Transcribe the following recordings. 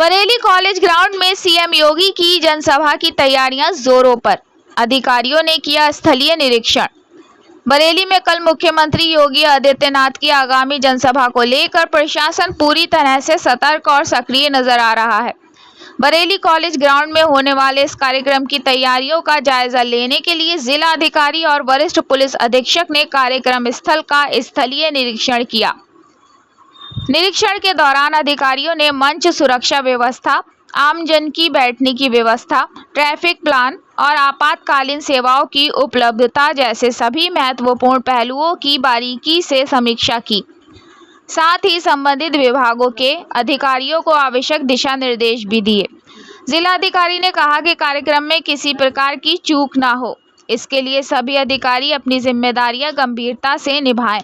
Bareilly college ground में CM योगी की जनसभा की तैयारियां जोरों पर। अधिकारियों ने किया स्थलीय निरीक्षण। बरेली में कल मुख्यमंत्री योगी आदित्यनाथ की आगामी जनसभा को लेकर प्रशासन पूरी तरह से सतर्क और सक्रिय नजर आ रहा है। बरेली कॉलेज ग्राउंड में होने वाले इस कार्यक्रम की तैयारियों का जायजा लेने के लिए जिला अधिकारी और वरिष्ठ पुलिस अधीक्षक ने कार्यक्रम स्थल का स्थलीय निरीक्षण किया। निरीक्षण के दौरान अधिकारियों ने मंच, सुरक्षा व्यवस्था, आमजन की बैठने की व्यवस्था, ट्रैफिक प्लान और आपातकालीन सेवाओं की उपलब्धता जैसे सभी महत्वपूर्ण पहलुओं की बारीकी से समीक्षा की। साथ ही संबंधित विभागों के अधिकारियों को आवश्यक दिशा निर्देश भी दिए। जिलाधिकारी ने कहा कि कार्यक्रम में किसी प्रकार की चूक ना हो, इसके लिए सभी अधिकारी अपनी जिम्मेदारियां गंभीरता से निभाएं।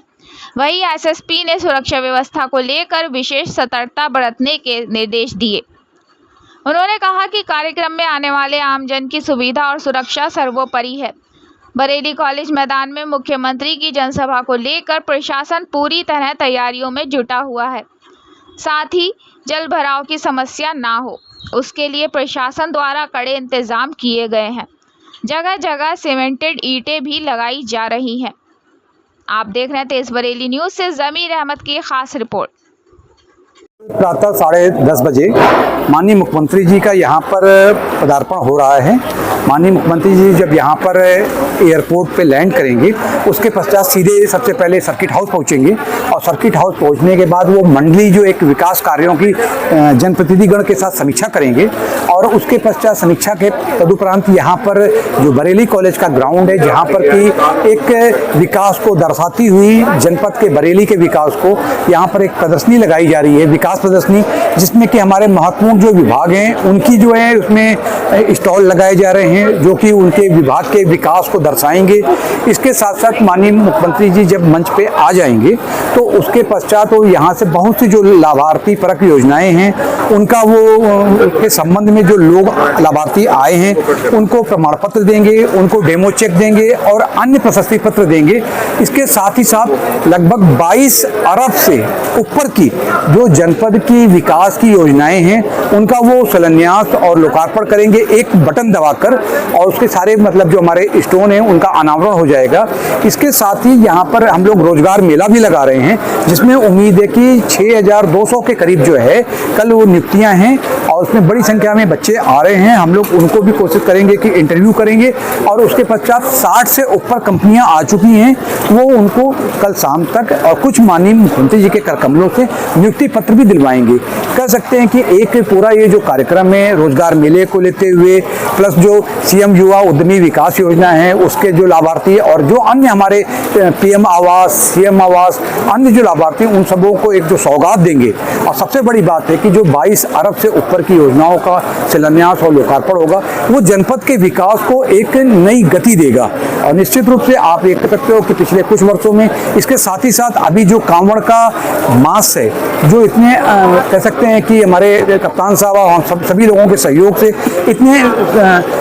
वहीं एसएसपी ने सुरक्षा व्यवस्था को लेकर विशेष सतर्कता बरतने के निर्देश दिए। उन्होंने कहा कि कार्यक्रम में आने वाले आमजन की सुविधा और सुरक्षा सर्वोपरि है। बरेली कॉलेज मैदान में मुख्यमंत्री की जनसभा को लेकर प्रशासन पूरी तरह तैयारियों में जुटा हुआ है। साथ ही जल भराव की समस्या ना हो, उसके लिए प्रशासन द्वारा कड़े इंतजाम किए गए हैं। जगह जगह सीमेंटेड ईंटें भी लगाई जा रही हैं। आप देख रहे हैं तेज बरेली न्यूज से जमीर अहमद की खास रिपोर्ट। प्रातः 10:30 बजे माननीय मुख्यमंत्री जी का यहाँ पर पदार्पण हो रहा है। माननीय मुख्यमंत्री जी जब यहाँ पर एयरपोर्ट पे लैंड करेंगे, उसके पश्चात सीधे सबसे पहले सर्किट हाउस पहुँचेंगे और सर्किट हाउस पहुँचने के बाद वो मंडली जो एक विकास कार्यों की जनप्रतिनिधिगण के साथ समीक्षा करेंगे और उसके पश्चात समीक्षा के तदुपरांत यहाँ पर जो बरेली कॉलेज का ग्राउंड है, जहाँ पर कि एक विकास को दर्शाती हुई जनपद के बरेली के विकास को यहाँ पर एक प्रदर्शनी लगाई जा रही है, विकास प्रदर्शनी, जिसमें कि हमारे महत्वपूर्ण जो विभाग हैं उनकी जो है उसमें स्टॉल लगाए जा रहे हैं जो कि उनके विभाग के विकास को दर्शाएंगे। इसके साथ साथ माननीय मुख्यमंत्री जी जब मंच पे आ जाएंगे तो उसके पश्चात वो यहाँ से बहुत सी जो लाभार्थी परक योजनाएं हैं उनका वो के संबंध में जो लोग लाभार्थी आए हैं उनको प्रमाण पत्र देंगे, उनको डेमो चेक देंगे और अन्य प्रशस्ति पत्र देंगे। इसके साथ ही साथ लगभग 22 अरब से ऊपर की जो जनपद की विकास की योजनाएं हैं उनका वो शिलान्यास और लोकार्पण करेंगे एक बटन दबाकर, और उसके सारे मतलब जो हमारे स्टोन हैं उनका अनावरण हो जाएगा। इसके साथ ही यहाँ पर हम लोग रोजगार मेला भी लगा रहे हैं, जिसमें उम्मीद है कि 6200 के करीब जो है कल वो नियुक्तियाँ हैं और उसमें बड़ी संख्या में बच्चे आ रहे हैं। हम लोग उनको भी कोशिश करेंगे कि इंटरव्यू करेंगे और उसके पश्चात 60 से ऊपर कंपनियां आ चुकी हैं, वो उनको कल शाम तक और कुछ माननीय मुख्यमंत्री जी के कर कमलों से नियुक्ति पत्र भी दिलवाएंगे। कह सकते हैं कि एक पूरा ये जो कार्यक्रम है रोजगार मेले को लेते हुए प्लस जो सीएम युवा उद्यमी विकास योजना है उसके जो लाभार्थी और जो अन्य हमारे पीएम आवास, सीएम आवास, अन्य जो लाभार्थी उन सबों को एक जो सौगात देंगे। और सबसे बड़ी बात है कि जो 22 अरब से ऊपर की योजनाओं का शिलान्यास और लोकार्पण होगा वो जनपद के विकास को एक नई गति देगा। और निश्चित रूप से आप देख सकते हो कि पिछले कुछ वर्षों में इसके साथ ही साथ अभी जो कांवड़ का मास है जो इतने कह सकते हैं कि हमारे कप्तान साहब और सभी लोगों के सहयोग से इतने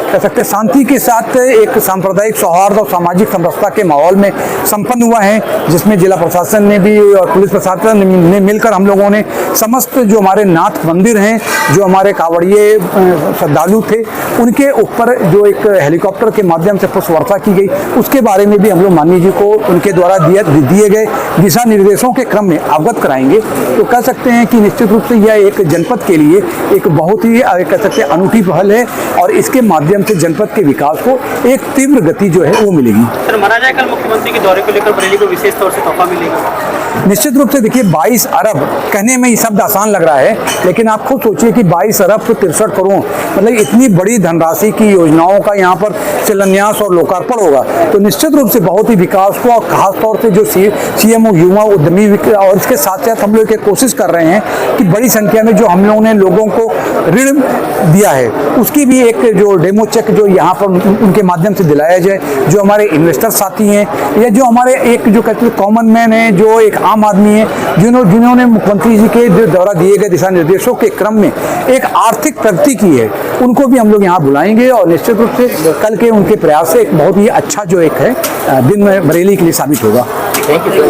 कह सकते हैं शांति के साथ एक सांप्रदायिक सौहार्द और सामाजिक समरसता के माहौल में संपन्न हुआ है, जिसमें जिला प्रशासन ने भी और पुलिस प्रशासन ने मिलकर हम लोगों ने समस्त जो हमारे नाथ मंदिर हैं, जो हमारे कांवड़िए श्रद्धालु थे, उनके ऊपर जो एक हेलीकॉप्टर के माध्यम से पुष्प वर्षा की गई, उसके बारे में भी हम लोग माननीय जी को उनके द्वारा दिए गए दिशा निर्देशों के क्रम में अवगत कराएंगे। तो कह सकते हैं कि निश्चित रूप से यह एक जनपद के लिए एक बहुत ही कह सकते हैं अनूठी पहल है और इसके माध्यम से जनपद के विकास को एक तीव्र गति जो है वो मिलेगी। सर, माना जाए कल मुख्यमंत्री के दौरे को लेकर बरेली को विशेष तौर से तोहफा मिलेगा? निश्चित रूप से देखिए 22 अरब कहने में ये शब्द आसान लग रहा है, लेकिन आप खुद सोचिए कि 22 अरब से 63 करोड़ मतलब इतनी बड़ी धनराशि की योजनाओं का यहाँ पर शिलान्यास और लोकार्पण होगा। तो निश्चित रूप से बहुत ही विकास को और खासतौर से जो सीएम युवा उद्यमी और इसके साथ साथ हम लोग कोशिश कर रहे हैं कि बड़ी संख्या में जो हम लोगों ने लोगों को ऋण दिया है उसकी भी एक जो डेमो चेक जो यहाँ पर उनके माध्यम से दिलाया जाए। जो हमारे इन्वेस्टर साथी हैं या जो हमारे एक जो कहते हैं कॉमन मैन है, जो एक आम आदमी है, जिन्होंने मुख्यमंत्री जी के द्वारा दिए गए दिशा निर्देशों के क्रम में एक आर्थिक प्रगति की है, उनको भी हम लोग यहाँ बुलाएंगे और निश्चित रूप से कल के उनके प्रयास से एक बहुत ही अच्छा जो एक है दिन में बरेली के लिए साबित होगा। Thank you.